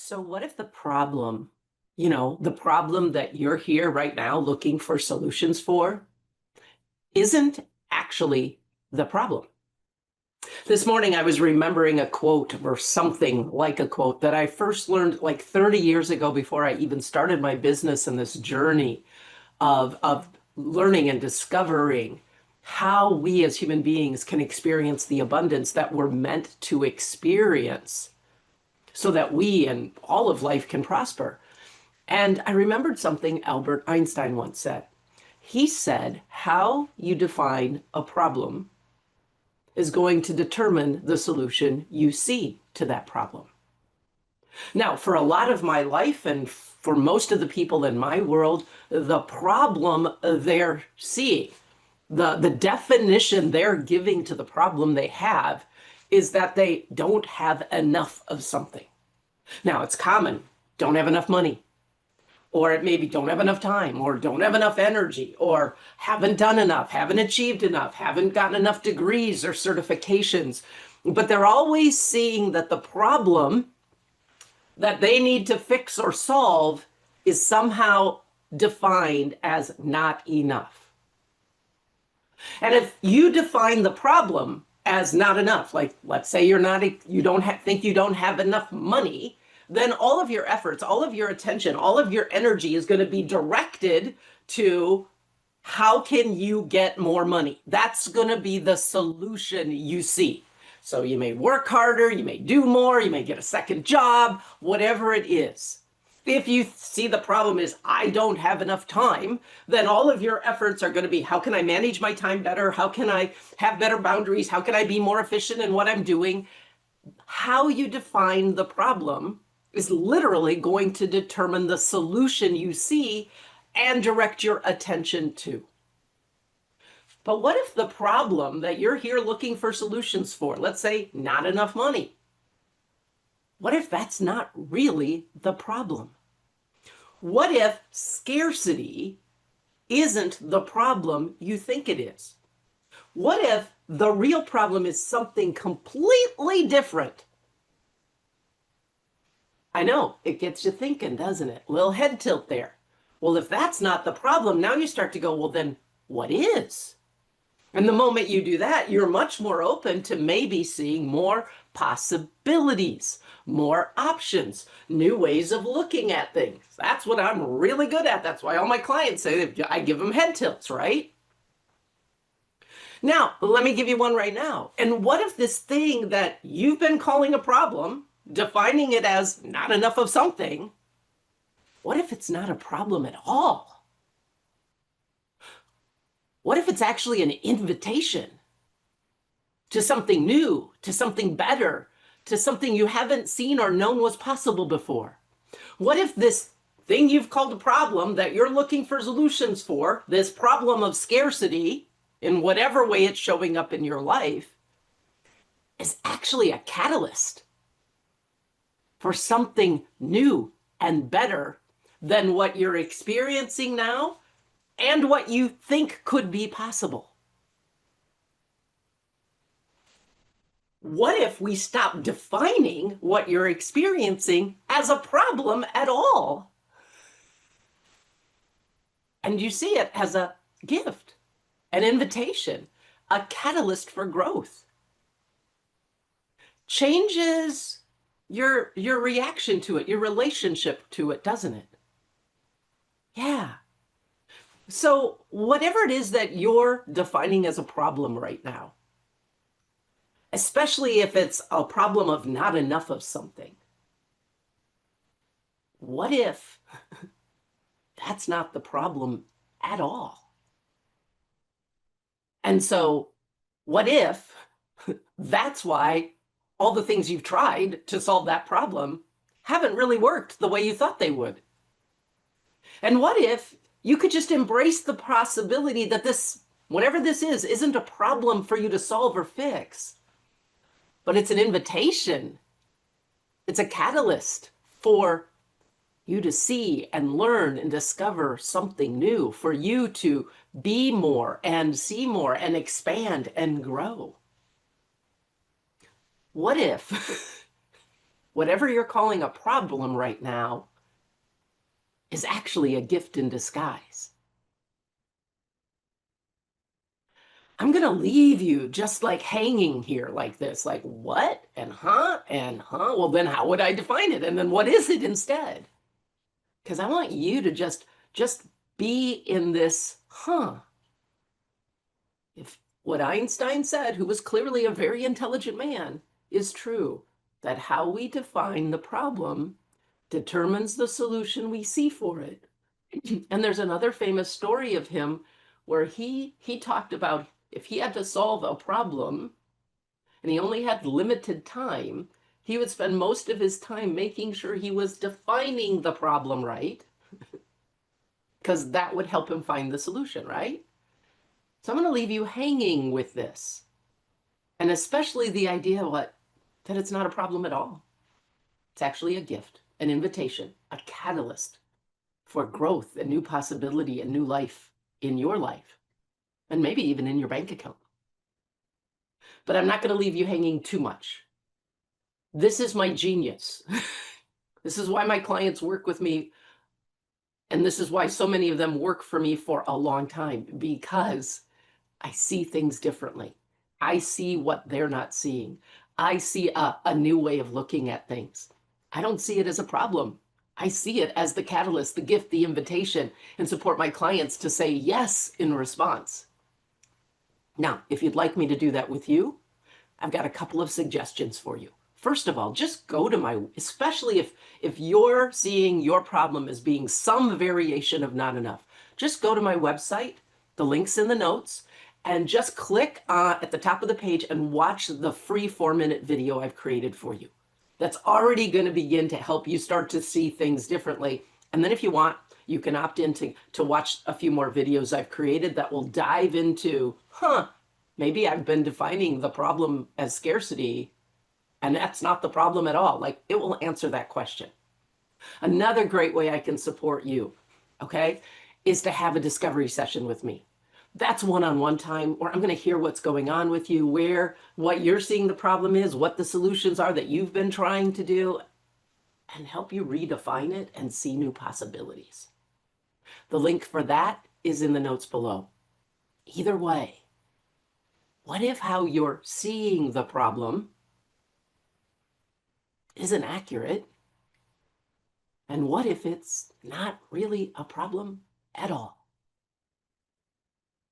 So what if the problem, the problem that you're here right now looking for solutions for isn't actually the problem? This morning I was remembering a quote or something like a quote that I first learned like 30 years ago before I even started my business and this journey of learning and discovering how we as human beings can experience the abundance that we're meant to experience so that we and all of life can prosper. And I remembered something Albert Einstein once said. He said, how you define a problem is going to determine the solution you see to that problem. Now, for a lot of my life and for most of the people in my world, the problem they're seeing, the definition they're giving to the problem they have is that they don't have enough of something. Now, it's common, don't have enough money, or it maybe don't have enough time, or don't have enough energy, or haven't done enough, haven't achieved enough, haven't gotten enough degrees or certifications. But they're always seeing that the problem that they need to fix or solve is somehow defined as not enough. And if you define the problem as not enough, like let's say you think you don't have enough money, then all of your efforts, all of your attention, all of your energy is going to be directed to how can you get more money? That's going to be the solution you see. So you may work harder, you may do more, you may get a second job, whatever it is. If you see the problem is, I don't have enough time, then all of your efforts are going to be, how can I manage my time better? How can I have better boundaries? How can I be more efficient in what I'm doing? How you define the problem is literally going to determine the solution you see and direct your attention to. But what if the problem that you're here looking for solutions for, let's say not enough money, what if that's not really the problem? What if scarcity isn't the problem you think it is? What if the real problem is something completely different? I know, it gets you thinking, doesn't it? A little head tilt there. Well, if that's not the problem, now you start to go, well, then what is? And the moment you do that, you're much more open to maybe seeing more possibilities, more options, new ways of looking at things. That's what I'm really good at. That's why all my clients say I give them head tilts, right? Now, let me give you one right now. And what if this thing that you've been calling a problem, defining it as not enough of something, what if it's not a problem at all? What if it's actually an invitation to something new, to something better, to something you haven't seen or known was possible before? What if this thing you've called a problem that you're looking for solutions for, this problem of scarcity, in whatever way it's showing up in your life, is actually a catalyst for something new and better than what you're experiencing now and what you think could be possible? What if we stop defining what you're experiencing as a problem at all? And you see it as a gift, an invitation, a catalyst for growth. Changes your reaction to it, your relationship to it, doesn't it? Yeah. So whatever it is that you're defining as a problem right now, especially if it's a problem of not enough of something, what if that's not the problem at all? And so what if that's why all the things you've tried to solve that problem haven't really worked the way you thought they would? And what if you could just embrace the possibility that this, whatever this is, isn't a problem for you to solve or fix, but it's an invitation. It's a catalyst for you to see and learn and discover something new, for you to be more and see more and expand and grow. What if Whatever you're calling a problem right now is actually a gift in disguise. I'm going to leave you just like hanging here like this, like what and huh and huh. Well, then how would I define it? And then what is it instead? Because I want you to just be in this, huh? If what Einstein said, who was clearly a very intelligent man, is true, that how we define the problem determines the solution we see for it. And there's another famous story of him where he talked about if he had to solve a problem and he only had limited time, he would spend most of his time making sure he was defining the problem right, because that would help him find the solution, right? So I'm going to leave you hanging with this. And especially the idea that it's not a problem at all. It's actually a gift, an invitation, a catalyst for growth and new possibility and new life in your life, and maybe even in your bank account. But I'm not going to leave you hanging too much. This is my genius. This is why my clients work with me. And this is why so many of them work for me for a long time, because I see things differently. I see what they're not seeing. I see a new way of looking at things. I don't see it as a problem. I see it as the catalyst, the gift, the invitation, and support my clients to say yes in response. Now, if you'd like me to do that with you, I've got a couple of suggestions for you. First of all, just go to my, especially if you're seeing your problem as being some variation of not enough, just go to my website, the link's in the notes, and just click at the top of the page and watch the free 4-minute video I've created for you. That's already going to begin to help you start to see things differently. And then if you want, you can opt in to watch a few more videos I've created that will dive into, maybe I've been defining the problem as scarcity, and that's not the problem at all. Like, it will answer that question. Another great way I can support you, okay, is to have a discovery session with me. That's one-on-one time where I'm going to hear what's going on with you, what you're seeing the problem is, what the solutions are that you've been trying to do, and help you redefine it and see new possibilities. The link for that is in the notes below. Either way, what if how you're seeing the problem isn't accurate? And what if it's not really a problem at all?